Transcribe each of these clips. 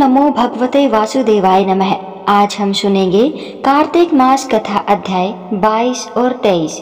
नमो भगवते वासुदेवाय नमः। आज हम सुनेंगे कार्तिक मास कथा अध्याय 22 और 23।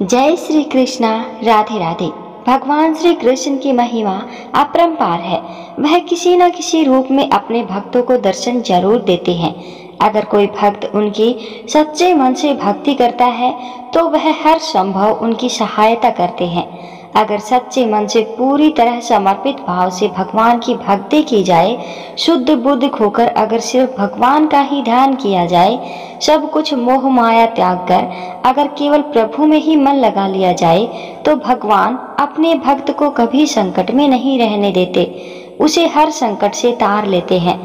जय श्री कृष्णा, राधे राधे। भगवान श्री कृष्ण की महिमा अपरंपार है। वह किसी न किसी रूप में अपने भक्तों को दर्शन जरूर देते हैं। अगर कोई भक्त उनकी सच्चे मन से भक्ति करता है तो वह हर संभव उनकी सहायता करते हैं। अगर सच्चे मन से पूरी तरह समर्पित भाव से भगवान की भक्ति की जाए, शुद्ध बुद्ध खोकर अगर सिर्फ भगवान का ही ध्यान किया जाए, सब कुछ मोह माया त्याग कर अगर केवल प्रभु में ही मन लगा लिया जाए, तो भगवान अपने भक्त को कभी संकट में नहीं रहने देते, उसे हर संकट से तार लेते हैं।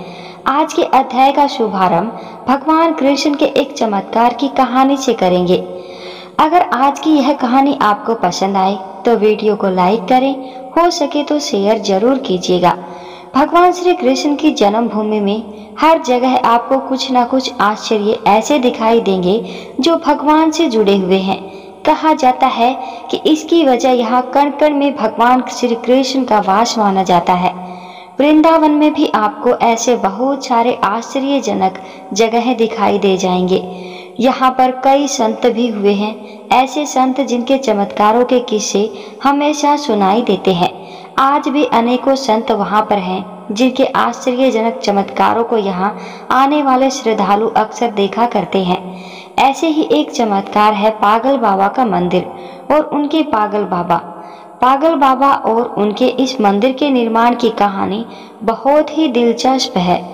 आज के अध्याय का शुभारंभ भगवान कृष्ण के एक चमत्कार की कहानी से करेंगे। अगर आज की यह कहानी आपको पसंद आए तो वीडियो को लाइक करें, हो सके तो शेयर जरूर कीजिएगा। भगवान श्री कृष्ण की जन्मभूमि में हर जगह आपको कुछ न कुछ आश्चर्य ऐसे दिखाई देंगे जो भगवान से जुड़े हुए हैं। कहा जाता है कि इसकी वजह यहाँ कण कण में भगवान श्री कृष्ण का वास माना जाता है। वृंदावन में भी आपको ऐसे बहुत सारे आश्चर्यजनक जगह दिखाई दे जाएंगे। यहाँ पर कई संत भी हुए हैं, ऐसे संत जिनके चमत्कारों के किस्से हमेशा सुनाई देते हैं। आज भी अनेकों संत वहाँ पर हैं जिनके आश्चर्यजनक चमत्कारों को यहाँ आने वाले श्रद्धालु अक्सर देखा करते हैं। ऐसे ही एक चमत्कार है पागल बाबा का मंदिर और उनके पागल बाबा और उनके इस मंदिर के निर्माण की कहानी बहुत ही दिलचस्प है।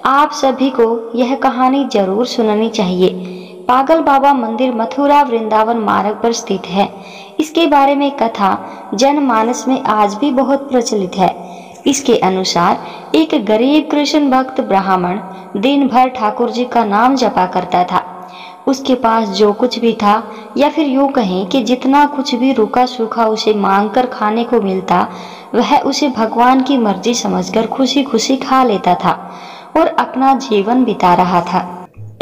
आप सभी को यह कहानी जरूर सुननी चाहिए। पागल बाबा मंदिर मथुरा वृंदावन मार्ग पर स्थित है। इसके बारे में कथा जनमानस में आज भी बहुत प्रचलित है। इसके अनुसार एक गरीब कृष्ण भक्त ब्राह्मण दिन भर ठाकुर जी का नाम जपा करता था। उसके पास जो कुछ भी था, या फिर यूं कहें कि जितना कुछ भी रूखा सूखा उसे मांगकर खाने को मिलता, वह उसे भगवान की मर्जी समझकर खुशी खुशी खा लेता था और अपना जीवन बिता रहा था।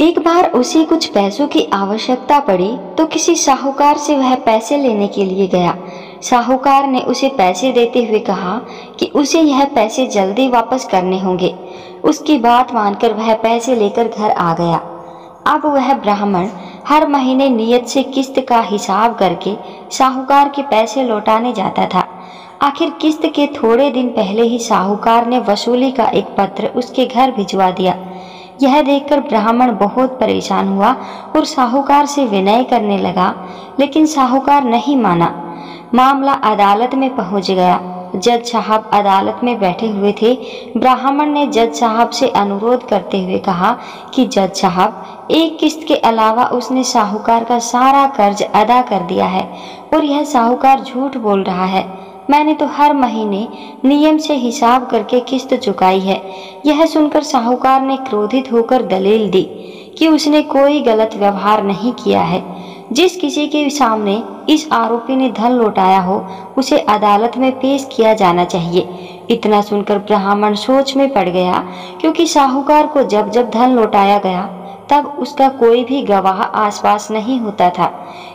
एक बार उसे कुछ पैसों की आवश्यकता पड़ी तो किसी साहूकार से वह पैसे लेने के लिए गया। साहूकार ने उसे पैसे देते हुए कहा कि उसे यह पैसे जल्दी वापस करने होंगे। उसकी बात मानकर वह पैसे लेकर घर आ गया। अब वह ब्राह्मण हर महीने नियत से किस्त का हिसाब करके साहूकार के पैसे लौटाने जाता था। आखिर किस्त के थोड़े दिन पहले ही साहूकार ने वसूली का एक पत्र उसके घर भिजवा दिया। यह देखकर ब्राह्मण बहुत परेशान हुआ और साहूकार से विनय करने लगा, लेकिन साहूकार नहीं माना। मामला अदालत में पहुंच गया। जज साहब अदालत में बैठे हुए थे। ब्राह्मण ने जज साहब से अनुरोध करते हुए कहा कि जज साहब, एक किस्त के अलावा उसने साहूकार का सारा कर्ज अदा कर दिया है और यह साहूकार झूठ बोल रहा है। मैंने तो हर महीने नियम से हिसाब करके किस्त चुकाई है। यह सुनकर साहूकार ने क्रोधित होकर दलील दी कि उसने कोई गलत व्यवहार नहीं किया है। जिस किसी के सामने इस आरोपी ने धन लौटाया हो, उसे अदालत में पेश किया जाना चाहिए। इतना सुनकर ब्राह्मण सोच में पड़ गया, क्योंकि साहूकार को जब जब धन लौटाया गया तब उसका कोई भी गवाह आसपास नहीं होता था।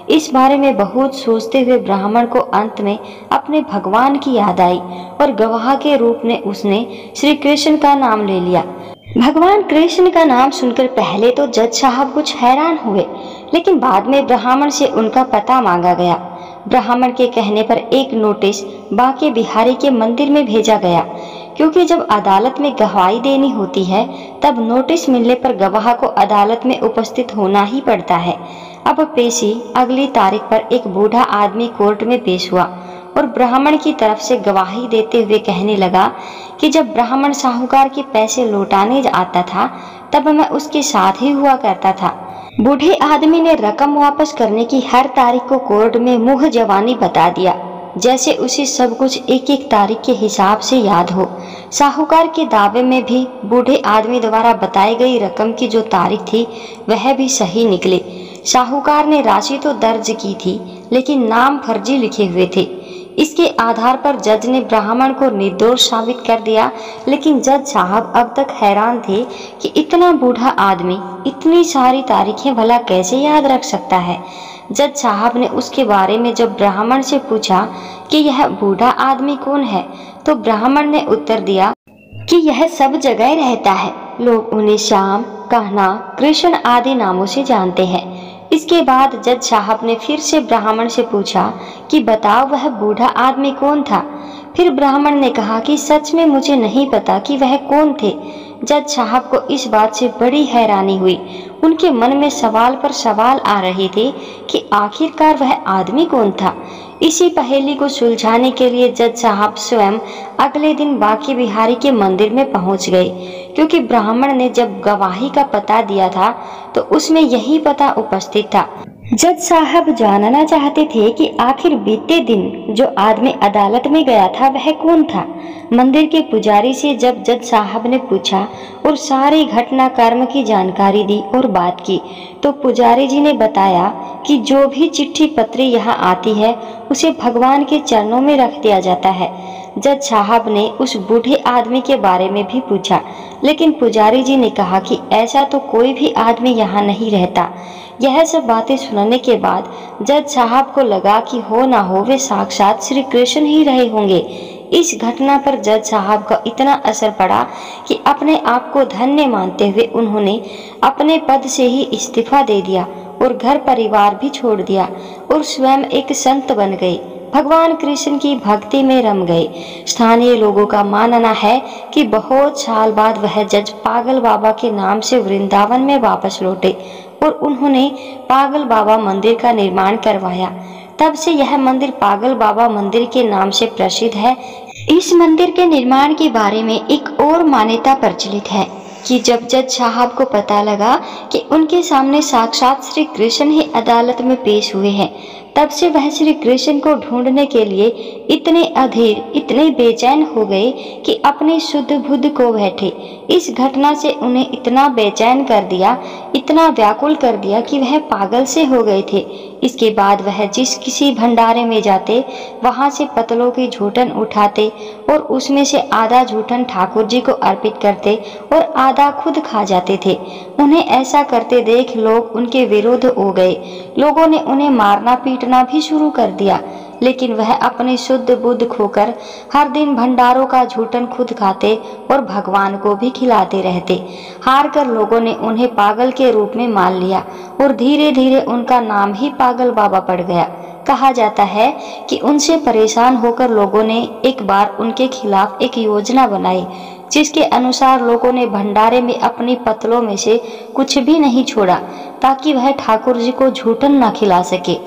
इस बारे में बहुत सोचते हुए ब्राह्मण को अंत में अपने भगवान की याद आई और गवाह के रूप में उसने श्री कृष्ण का नाम ले लिया। भगवान कृष्ण का नाम सुनकर पहले तो जज साहब कुछ हैरान हुए, लेकिन बाद में ब्राह्मण से उनका पता मांगा गया। ब्राह्मण के कहने पर एक नोटिस बांके बिहारी के मंदिर में भेजा गया, क्योंकि जब अदालत में गवाही देनी होती है तब नोटिस मिलने पर गवाह को अदालत में उपस्थित होना ही पड़ता है। अब पेशी अगली तारीख पर एक बूढ़ा आदमी कोर्ट में पेश हुआ और ब्राह्मण की तरफ से गवाही देते हुए कहने लगा कि जब ब्राह्मण साहूकार के पैसे लौटाने आता था तब मैं उसके साथ ही हुआ करता था। बूढ़े आदमी ने रकम वापस करने की हर तारीख को कोर्ट में मुँह जवानी बता दिया, जैसे उसे सब कुछ एक एक तारीख के हिसाब से याद हो। साहूकार के दावे में भी बूढ़े आदमी द्वारा बताई गई रकम की जो तारीख थी वह भी सही निकली। साहूकार ने राशि तो दर्ज की थी, लेकिन नाम फर्जी लिखे हुए थे। इसके आधार पर जज ने ब्राह्मण को निर्दोष साबित कर दिया, लेकिन जज साहब अब तक हैरान थे कि इतना बूढ़ा आदमी इतनी सारी तारीखें भला कैसे याद रख सकता है। जज साहब ने उसके बारे में जब ब्राह्मण से पूछा कि यह बूढ़ा आदमी कौन है, तो ब्राह्मण ने उत्तर दिया, कि यह सब जगह रहता है। लोग उन्हें श्याम, कहना, कृष्ण आदि नामों से जानते हैं। इसके बाद जज साहब ने फिर से ब्राह्मण से पूछा कि बताओ वह बूढ़ा आदमी कौन था। फिर ब्राह्मण ने कहा कि सच में मुझे नहीं पता कि वह कौन थे। जज साहब को इस बात से बड़ी हैरानी हुई। उनके मन में सवाल पर सवाल आ रहे थे कि आखिरकार वह आदमी कौन था। इसी पहेली को सुलझाने के लिए जज साहब स्वयं अगले दिन बांके बिहारी के मंदिर में पहुंच गए, क्योंकि ब्राह्मण ने जब गवाही का पता दिया था तो उसमें यही पता उपस्थित था। जज साहब जानना चाहते थे कि आखिर बीते दिन जो आदमी अदालत में गया था वह कौन था। मंदिर के पुजारी से जब जज साहब ने पूछा और सारी घटनाक्रम की जानकारी दी और बात की, तो पुजारी जी ने बताया कि जो भी चिट्ठी पत्री यहाँ आती है उसे भगवान के चरणों में रख दिया जाता है। जज साहब ने उस बूढ़े आदमी के बारे में भी पूछा, लेकिन पुजारी जी ने कहा कि ऐसा तो कोई भी आदमी यहाँ नहीं रहता। यह सब बातें सुनने के बाद जज साहब को लगा कि हो ना हो वे साक्षात श्री कृष्ण ही रहे होंगे। इस घटना पर जज साहब का इतना असर पड़ा कि अपने आप को धन्य मानते हुए उन्होंने अपने पद से ही इस्तीफा दे दिया और घर परिवार भी छोड़ दिया और स्वयं एक संत बन गए। भगवान कृष्ण की भक्ति में रम गए। स्थानीय लोगों का मानना है कि बहुत साल बाद वह जज पागल बाबा के नाम से वृंदावन में वापस लौटे और उन्होंने पागल बाबा मंदिर का निर्माण करवाया। तब से यह मंदिर पागल बाबा मंदिर के नाम से प्रसिद्ध है। इस मंदिर के निर्माण के बारे में एक और मान्यता प्रचलित है कि जब जज साहब को पता लगा कि उनके सामने साक्षात श्री कृष्ण ही अदालत में पेश हुए हैं, तब से वह श्री कृष्ण को ढूंढने के लिए इतने अधीर, इतने बेचैन हो गए कि अपने शुद्ध बुद्ध को बैठे। इस घटना से उन्हें इतना बेचैन कर दिया, इतना व्याकुल कर दिया कि वह पागल से हो गए थे। इसके बाद वह जिस किसी भंडारे में जाते, वहां से पतलों की झूठन उठाते और उसमें से आधा झूठन ठाकुर जी को अर्पित करते और आधा खुद खा जाते थे। उन्हें ऐसा करते देख लोग उनके विरुद्ध हो गए। लोगों ने उन्हें मारना पीटना भी शुरू कर दिया, लेकिन वह अपने शुद्ध बुद्ध खोकर हर दिन भंडारों का झूठन खुद खाते और भगवान को भी खिलाते रहते। हार कर लोगों ने उन्हें पागल के रूप में मान लिया और धीरे धीरे उनका नाम ही पागल बाबा पड़ गया। कहा जाता है कि उनसे परेशान होकर लोगों ने एक बार उनके खिलाफ एक योजना बनाई, जिसके अनुसार लोगों ने भंडारे में अपनी पतलों में से कुछ भी नहीं छोड़ा ताकि वह ठाकुर जी को झूठन न खिला सके।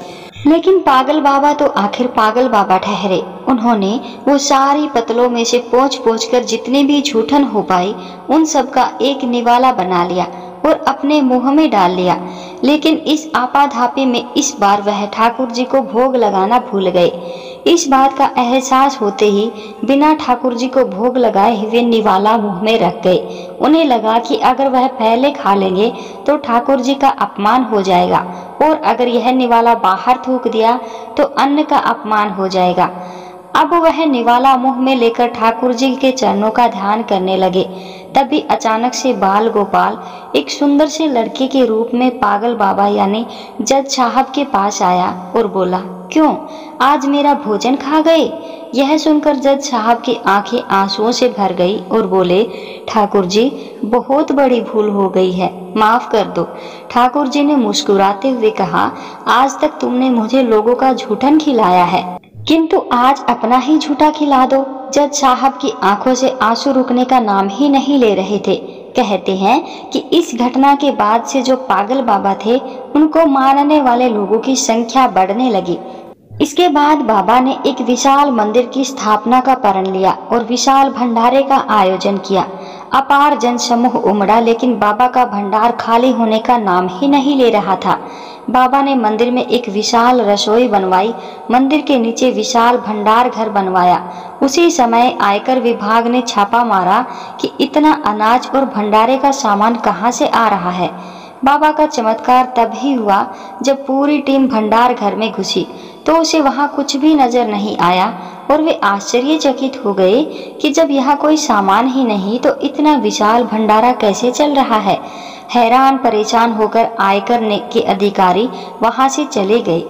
लेकिन पागल बाबा तो आखिर पागल बाबा ठहरे। उन्होंने वो सारी पतलों में से पोंछ कर जितने भी झूठन हो पाई उन सब का एक निवाला बना लिया और अपने मुंह में डाल लिया। लेकिन इस आपाधापी में इस बार वह ठाकुर जी को भोग लगाना भूल गए। इस बात का एहसास होते ही बिना ठाकुर जी को भोग लगाए हुए निवाला मुंह में रख गए। उन्हें लगा कि अगर वह पहले खा लेंगे तो ठाकुर जी का अपमान हो जाएगा और अगर यह निवाला बाहर थूक दिया तो अन्न का अपमान हो जाएगा। अब वह निवाला मुंह में लेकर ठाकुर जी के चरणों का ध्यान करने लगे। तभी अचानक से बाल गोपाल एक सुंदर से लड़के के रूप में पागल बाबा यानी जज साहब के पास आया और बोला, क्यों आज मेरा भोजन खा गए? यह सुनकर जज साहब की आंखें आंसुओं से भर गई और बोले, ठाकुर जी बहुत बड़ी भूल हो गई है, माफ कर दो। ठाकुर जी ने मुस्कुराते हुए कहा, आज तक तुमने मुझे लोगों का झूठन खिलाया है, किंतु आज अपना ही झूठा खिला दो। जज साहब की आंखों से आंसू रुकने का नाम ही नहीं ले रहे थे। कहते हैं कि इस घटना के बाद से जो पागल बाबा थे उनको मानने वाले लोगों की संख्या बढ़ने लगी। इसके बाद बाबा ने एक विशाल मंदिर की स्थापना का प्रण लिया और विशाल भंडारे का आयोजन किया। अपार जनसमूह उमड़ा, लेकिन बाबा का भंडार खाली होने का नाम ही नहीं ले रहा था। बाबा ने मंदिर में एक विशाल रसोई बनवाई, मंदिर के नीचे विशाल भंडार घर बनवाया। उसी समय आयकर विभाग ने छापा मारा कि इतना अनाज और भंडारे का सामान कहाँ से आ रहा है। बाबा का चमत्कार तभी हुआ जब पूरी टीम भंडार घर में घुसी तो उसे वहां कुछ भी नजर नहीं आया और वे आश्चर्यचकित हो गए कि जब यहाँ कोई सामान ही नहीं तो इतना विशाल भंडारा कैसे चल रहा है। हैरान परेशान होकर आयकर के अधिकारी वहां से चले गए।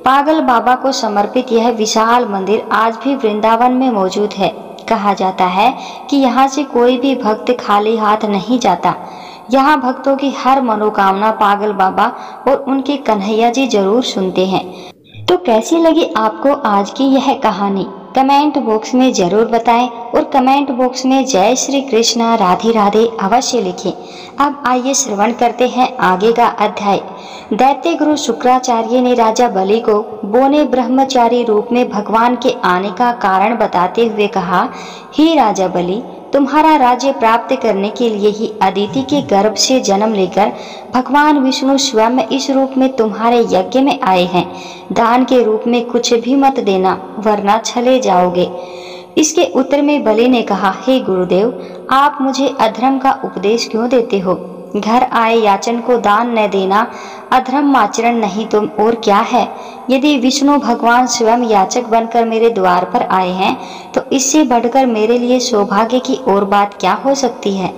पागल बाबा को समर्पित यह विशाल मंदिर आज भी वृंदावन में मौजूद है। कहा जाता है कि यहाँ से कोई भी भक्त खाली हाथ नहीं जाता। यहाँ भक्तों की हर मनोकामना पागल बाबा और उनके कन्हैया जी जरूर सुनते हैं। तो कैसी लगी आपको आज की यह कहानी? कमेंट बॉक्स में जरूर बताएं और कमेंट बॉक्स में जय श्री कृष्णा राधे राधे अवश्य लिखें। अब आइए श्रवण करते हैं आगे का अध्याय। दैत्य गुरु शुक्राचार्य ने राजा बलि को बोने ब्रह्मचारी रूप में भगवान के आने का कारण बताते हुए कहा, हे राजा बलि, तुम्हारा राज्य प्राप्त करने के लिए ही अदिति के गर्भ से जन्म लेकर भगवान विष्णु स्वयं इस रूप में तुम्हारे यज्ञ में आए हैं। दान के रूप में कुछ भी मत देना, वरना चले जाओगे। इसके उत्तर में बलि ने कहा, हे गुरुदेव, आप मुझे अधर्म का उपदेश क्यों देते हो? घर आए याचन को दान न देना अधर्म आचरण नहीं तो और क्या है? यदि विष्णु भगवान स्वयं याचक बनकर मेरे द्वार पर आए हैं तो इससे बढ़कर मेरे लिए सौभाग्य की और बात क्या हो सकती है?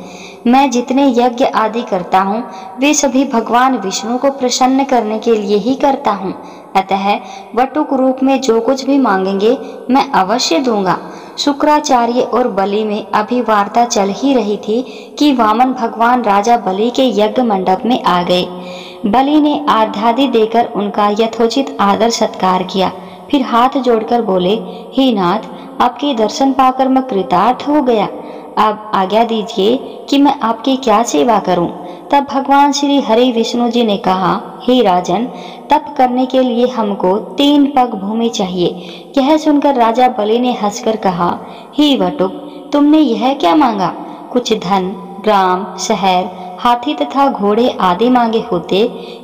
मैं जितने यज्ञ आदि करता हूँ वे सभी भगवान विष्णु को प्रसन्न करने के लिए ही करता हूँ। अतः वटुक रूप में जो कुछ भी मांगेंगे मैं अवश्य दूंगा। शुक्राचार्य और बलि में अभी वार्ता चल ही रही थी कि वामन भगवान राजा बलि के यज्ञ मंडप में आ गए। बलि ने आर्घ्यादि देकर उनका यथोचित आदर सत्कार किया, फिर हाथ जोड़कर बोले, हे नाथ, आपके दर्शन पाकर मैं कृतार्थ हो गया। अब आज्ञा दीजिए कि मैं आपकी क्या सेवा करूं? तब भगवान श्री हरि विष्णु जी ने कहा, हे राजन, तप करने के लिए हमको 3 पग भूमि चाहिए। यह सुनकर राजा बलि ने हंसकर कहा, हे वटुक, तुमने यह क्या मांगा? कुछ धन, ग्राम, शहर, हाथी तथा घोड़े आदि मांगे होते।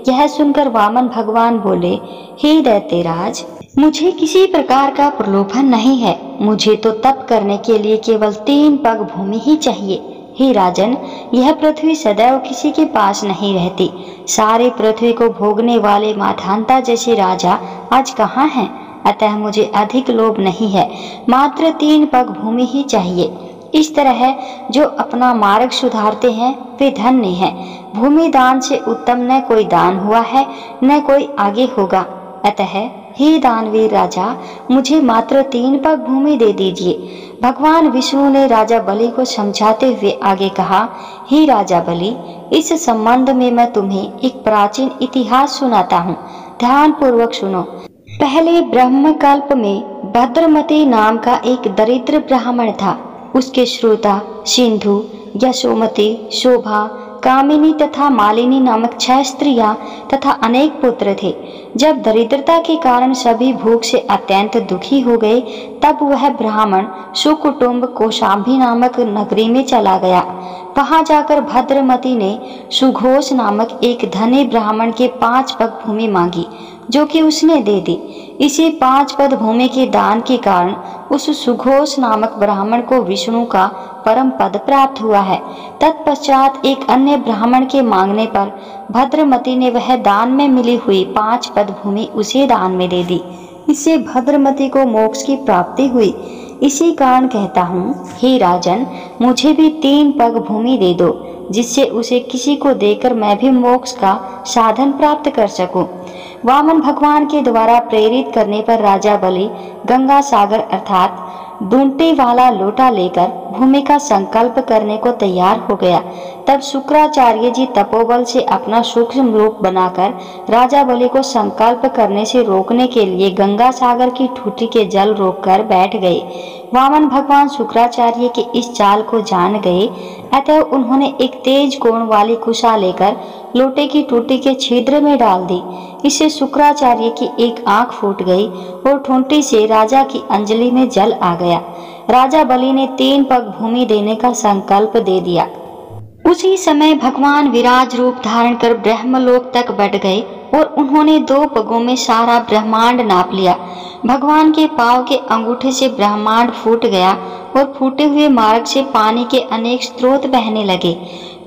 यह सुनकर वामन भगवान बोले, हे दैत्यराज, मुझे किसी प्रकार का प्रलोभन नहीं है। मुझे तो तप करने के लिए केवल 3 पग भूमि ही चाहिए। हे राजन, यह पृथ्वी सदैव किसी के पास नहीं रहती। सारे पृथ्वी को भोगने वाले माधांता जैसे राजा आज कहाँ हैं? अतः मुझे अधिक लोभ नहीं है, मात्र 3 पग भूमि ही चाहिए। इस तरह जो अपना मार्ग सुधारते हैं वे धन्य हैं। भूमि दान से उत्तम न कोई दान हुआ है न कोई आगे होगा। अतः हे दानवीर राजा, मुझे मात्र 3 पग भूमि दे दीजिए। भगवान विष्णु ने राजा बलि को समझाते हुए आगे कहा, हे राजा बलि, इस संबंध में मैं तुम्हें एक प्राचीन इतिहास सुनाता हूँ। ध्यान पूर्वक सुनो। पहले ब्रह्मकल्प में भद्रमती नाम का एक दरिद्र ब्राह्मण था। उसके श्रोता, सिंधु, यशोमती, शोभा, कामिनी तथा मालिनी नामक 6 स्त्रियां तथा अनेक पुत्र थे। जब दरिद्रता के कारण सभी भूख से अत्यंत दुखी हो गए, तब वह ब्राह्मण सुकुटुंब कौशाम्बी नामक नगरी में चला गया। वहां जाकर भद्रमती ने सुघोष नामक एक धनी ब्राह्मण के 5 पग भूमि मांगी, जो कि उसने दे दी। इसी 5 पद भूमि के दान के कारण उस सुघोष नामक ब्राह्मण को विष्णु का परम पद प्राप्त हुआ है। तत्पश्चात एक अन्य ब्राह्मण के मांगने पर भद्रमती ने वह दान में मिली हुई 5 पद भूमि उसे दान में दे दी। इससे भद्रमती को मोक्ष की प्राप्ति हुई। इसी कारण कहता हूँ, हे राजन, मुझे भी 3 पग भूमि दे दो, जिससे उसे किसी को देकर मैं भी मोक्ष का साधन प्राप्त कर सकूं। वामन भगवान के द्वारा प्रेरित करने पर राजा बलि गंगा सागर अर्थात डूंटे वाला लोटा लेकर भूमि का संकल्प करने को तैयार हो गया। तब शुक्राचार्य जी तपोबल से अपना सूक्ष्म रूप बनाकर राजा बलि को संकल्प करने से रोकने के लिए गंगा सागर की ठूठी के जल रोककर बैठ गए। वामन भगवान शुक्राचार्य के इस चाल को जान गए, अतः उन्होंने एक तेज कोण वाली कुशा लेकर लोटे की टूटी के छिद्र में डाल दी। इससे शुक्राचार्य की एक आंख फूट गई और ठूंठी से राजा की अंजलि में जल आ गया। राजा बलि ने 3 पग भूमि देने का संकल्प दे दिया। उसी समय भगवान विराज रूप धारण कर ब्रह्मलोक तक बढ़ गए और उन्होंने 2 पगों में सारा ब्रह्मांड नाप लिया। भगवान के पांव के अंगूठे से ब्रह्मांड फूट गया और फूटे हुए मार्ग से पानी के अनेक स्रोत बहने लगे।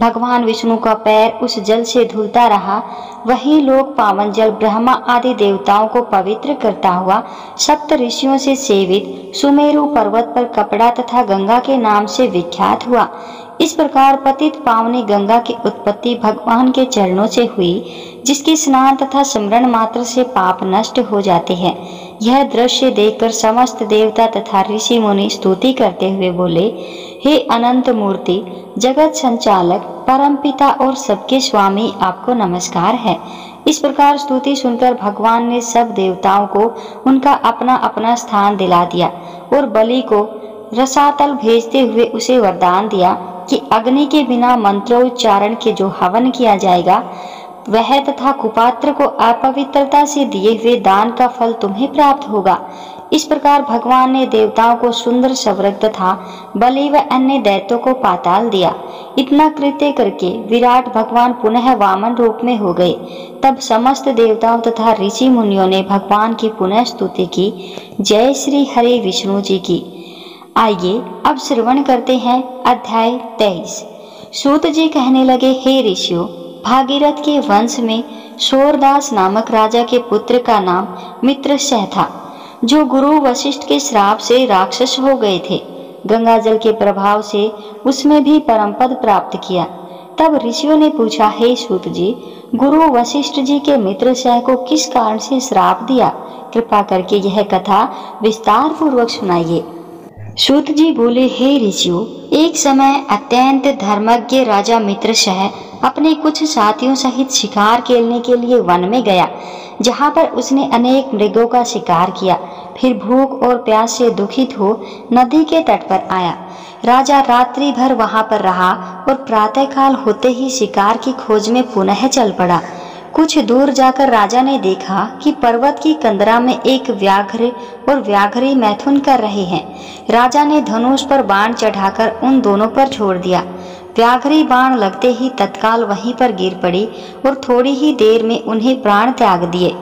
भगवान विष्णु का पैर उस जल से धुलता रहा। वही लोक पावन जल ब्रह्मा आदि देवताओं को पवित्र करता हुआ सप्त ऋषियों से सेवित सुमेरु पर्वत पर कपड़ा तथा गंगा के नाम से विख्यात हुआ। इस प्रकार पतित पावनी गंगा की उत्पत्ति भगवान के चरणों से हुई, जिसके स्नान तथा स्मरण मात्र से पाप नष्ट हो जाते हैं। यह दृश्य देखकर समस्त देवता तथा ऋषि मुनि स्तुति करते हुए बोले, हे अनंत मूर्ति, जगत संचालक, परम पिता और सबके स्वामी, आपको नमस्कार है। इस प्रकार स्तुति सुनकर भगवान ने सब देवताओं को उनका अपना अपना स्थान दिला दिया और बलि को रसातल भेजते हुए उसे वरदान दिया कि अग्नि के बिना मंत्रोच्चारण के जो हवन किया जाएगा वह तथा कुपात्र को अपवित्रता से दिए हुए दान का फल तुम्हें प्राप्त होगा। इस प्रकार भगवान ने देवताओं को सुंदर स्वर्ग तथा बलि व अन्य दैत्यों को पाताल दिया। इतना कृत्य करके विराट भगवान पुनः वामन रूप में हो गए। तब समस्त देवताओं तथा ऋषि मुनियों ने भगवान की पुनः स्तुति की। जय श्री हरि विष्णु जी की। आइए अब श्रवण करते हैं अध्याय 23। सूत जी कहने लगे, हे ऋषियों, भागीरथ के वंश में शोरदास नामक राजा के पुत्र का नाम मित्रशह था, जो गुरु वशिष्ठ के श्राप से राक्षस हो गए थे। गंगा जल के प्रभाव से उसमें भी परमपद प्राप्त किया। तब ऋषियों ने पूछा, हे सूत जी, गुरु वशिष्ठ जी के मित्रशह को किस कारण से श्राप दिया? कृपा करके यह कथा विस्तार पूर्वक सुनाइए। सूत जी बोले, हे ऋषियों, एक समय अत्यंत धर्मज्ञ राजा मित्रशह अपने कुछ साथियों सहित शिकार खेलने के लिए वन में गया, जहाँ पर उसने अनेक मृगों का शिकार किया। फिर भूख और प्यास से दुखित हो नदी के तट पर आया। राजा रात्रि भर वहाँ पर रहा और प्रातःकाल होते ही शिकार की खोज में पुनः चल पड़ा। कुछ दूर जाकर राजा ने देखा कि पर्वत की कंदरा में एक व्याघ्र और व्याघ्री मैथुन कर रहे हैं। राजा ने धनुष पर बाण चढ़ाकर उन दोनों पर छोड़ दिया। व्याघ्री बाण लगते ही तत्काल वहीं पर गिर पड़ी और थोड़ी ही देर में उन्हें प्राण त्याग दिए।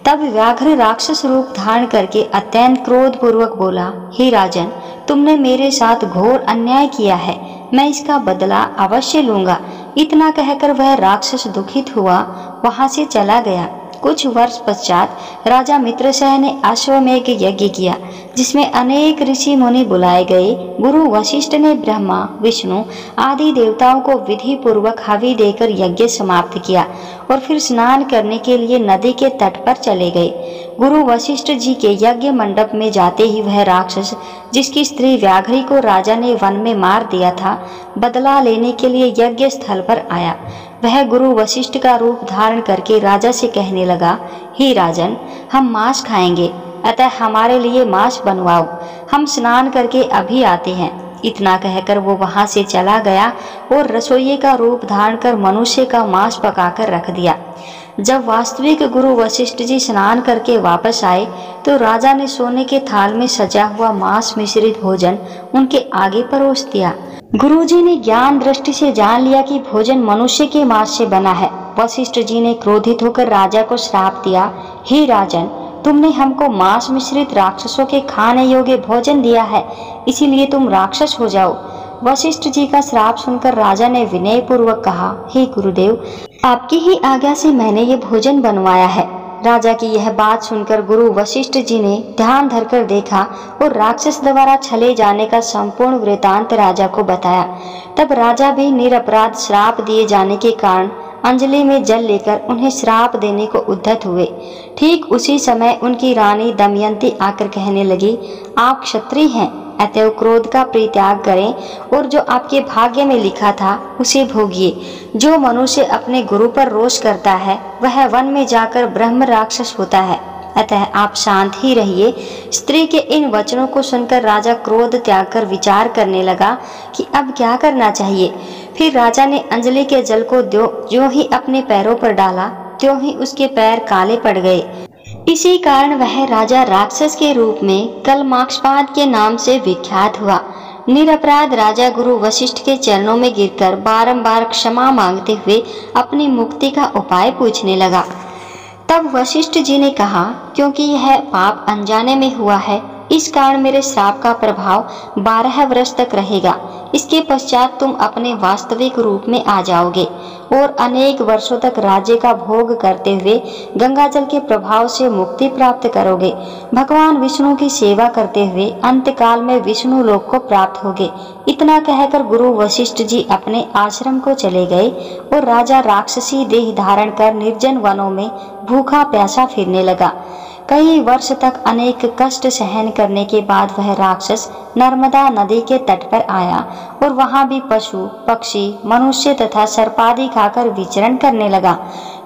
तब व्याघ्र राक्षस रूप धारण करके अत्यंत क्रोध पूर्वक बोला, हे राजन, तुमने मेरे साथ घोर अन्याय किया है, मैं इसका बदला अवश्य लूंगा। इतना कहकर वह राक्षस दुखित हुआ वहां से चला गया। कुछ वर्ष पश्चात राजा मित्रशह ने अश्वमेघ यज्ञ किया, जिसमें अनेक ऋषि मुनि बुलाए गए। गुरु वशिष्ठ ने ब्रह्मा, विष्णु आदि देवताओं को विधि पूर्वक हवि देकर यज्ञ समाप्त किया और फिर स्नान करने के लिए नदी के तट पर चले गए। गुरु वशिष्ठ जी के यज्ञ मंडप में जाते ही वह राक्षस, जिसकी स्त्री व्याघ्री को राजा ने वन में मार दिया था, बदला लेने के लिए यज्ञ स्थल पर आया। वह गुरु वशिष्ठ का रूप धारण करके राजा से कहने लगा, हे राजन, हम मांस खाएंगे, अतः हमारे लिए मांस बनवाओ, हम स्नान करके अभी आते हैं। इतना कहकर वो वहां से चला गया और रसोइये का रूप धारण कर मनुष्य का मांस पकाकर रख दिया। जब वास्तविक गुरु वशिष्ठ जी स्नान करके वापस आए तो राजा ने सोने के थाल में सजा हुआ मांस मिश्रित भोजन उनके आगे परोस दिया। गुरुजी ने ज्ञान दृष्टि से जान लिया कि भोजन मनुष्य के मांस से बना है। वशिष्ठ जी ने क्रोधित होकर राजा को श्राप दिया, हे राजन, तुमने हमको मांस मिश्रित राक्षसों के खाने योग्य भोजन दिया है, इसीलिए तुम राक्षस हो जाओ। वशिष्ठ जी का श्राप सुनकर राजा ने विनय पूर्वक कहा, हे गुरुदेव, आपकी ही आज्ञा से मैंने ये भोजन बनवाया है। राजा की यह बात सुनकर गुरु वशिष्ठ जी ने ध्यान धरकर देखा और राक्षस द्वारा छले जाने का संपूर्ण वृतांत राजा को बताया। तब राजा भी निरपराध श्राप दिए जाने के कारण अंजलि में जल लेकर उन्हें श्राप देने को उद्यत हुए। ठीक उसी समय उनकी रानी दमयंती आकर कहने लगी, आप क्षत्रिय हैं, अतएव क्रोध का परित्याग करें और जो आपके भाग्य में लिखा था उसे भोगिए। जो मनुष्य अपने गुरु पर रोष करता है वह वन में जाकर ब्रह्म राक्षस होता है, अतः आप शांत ही रहिए। स्त्री के इन वचनों को सुनकर राजा क्रोध त्याग कर विचार करने लगा कि अब क्या करना चाहिए। फिर राजा ने अंजलि के जल को जो ही अपने पैरों पर डाला त्यों ही उसके पैर काले पड़ गए। इसी कारण वह राजा राक्षस के रूप में कलमाक्षपाद के नाम से विख्यात हुआ। निरपराध राजा गुरु वशिष्ठ के चरणों में गिरकर बारंबार क्षमा मांगते हुए अपनी मुक्ति का उपाय पूछने लगा। तब वशिष्ठ जी ने कहा, क्योंकि यह पाप अनजाने में हुआ है, इस कारण मेरे श्राप का प्रभाव 12 वर्ष तक रहेगा। इसके पश्चात तुम अपने वास्तविक रूप में आ जाओगे और अनेक वर्षों तक राज्य का भोग करते हुए गंगा जल के प्रभाव से मुक्ति प्राप्त करोगे। भगवान विष्णु की सेवा करते हुए अंतकाल में विष्णु लोक को प्राप्त होगे। इतना कहकर गुरु वशिष्ठ जी अपने आश्रम को चले गए और राजा राक्षसी देह धारण कर निर्जन वनों में भूखा प्यासा फिरने लगा। कई वर्ष तक अनेक कष्ट सहन करने के बाद वह राक्षस नर्मदा नदी के तट पर आया और वहां भी पशु पक्षी मनुष्य तथा सर्पादि खाकर विचरण करने लगा।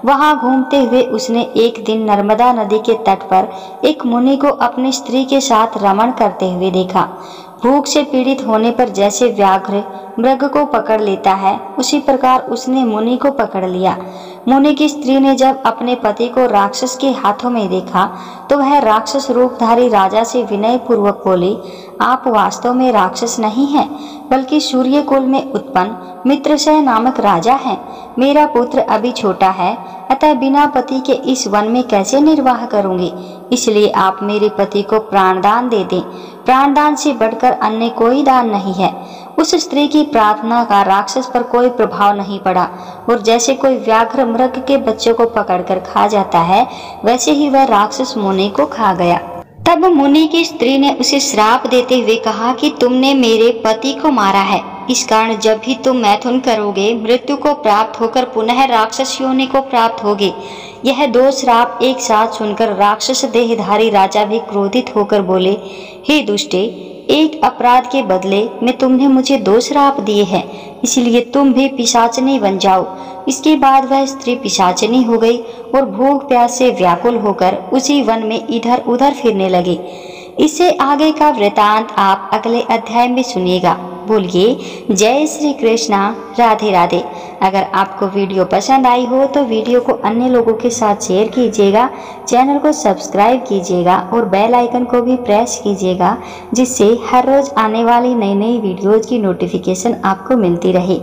वहां घूमते हुए उसने एक दिन नर्मदा नदी के तट पर एक मुनि को अपनी स्त्री के साथ रमण करते हुए देखा। भूख से पीड़ित होने पर जैसे व्याघ्र मृग को पकड़ लेता है, उसी प्रकार उसने मुनि को पकड़ लिया। मुनि की स्त्री ने जब अपने पति को राक्षस के हाथों में देखा तो वह राक्षस रूपधारी राजा से विनय पूर्वक बोली, आप वास्तव में राक्षस नहीं हैं, बल्कि सूर्य कुल में उत्पन्न मित्रसेन नामक राजा हैं। मेरा पुत्र अभी छोटा है, अतः बिना पति के इस वन में कैसे निर्वाह करूंगी, इसलिए आप मेरे पति को प्राणदान दे दें। प्राणदान से बढ़कर अन्य कोई दान नहीं है। उस स्त्री की प्रार्थना का राक्षस पर कोई प्रभाव नहीं पड़ा और जैसे कोई व्याघ्र मृग के बच्चों को पकड़कर खा जाता है, वैसे ही वह राक्षस मुनि को खा गया। तब मुनि की स्त्री ने उसे श्राप देते हुए कहा कि तुमने मेरे पति को मारा है, इस कारण जब भी तुम मैथुन करोगे मृत्यु को प्राप्त होकर पुनः राक्षस योनि को प्राप्त होगे। यह दो श्राप एक साथ सुनकर राक्षस देहधारी राजा भी क्रोधित होकर बोले, हे दुष्टे, एक अपराध के बदले में तुमने मुझे दो श्राप दिए हैं, इसलिए तुम भी पिशाचनी बन जाओ। इसके बाद वह स्त्री पिशाचनी हो गई और भूख प्यास से व्याकुल होकर उसी वन में इधर उधर फिरने लगी। इससे आगे का वृतांत आप अगले अध्याय में सुनिएगा। बोलिए जय श्री कृष्णा, राधे राधे। अगर आपको वीडियो पसंद आई हो तो वीडियो को अन्य लोगों के साथ शेयर कीजिएगा, चैनल को सब्सक्राइब कीजिएगा और बेल आइकन को भी प्रेस कीजिएगा, जिससे हर रोज आने वाली नई नई वीडियोज की नोटिफिकेशन आपको मिलती रहे।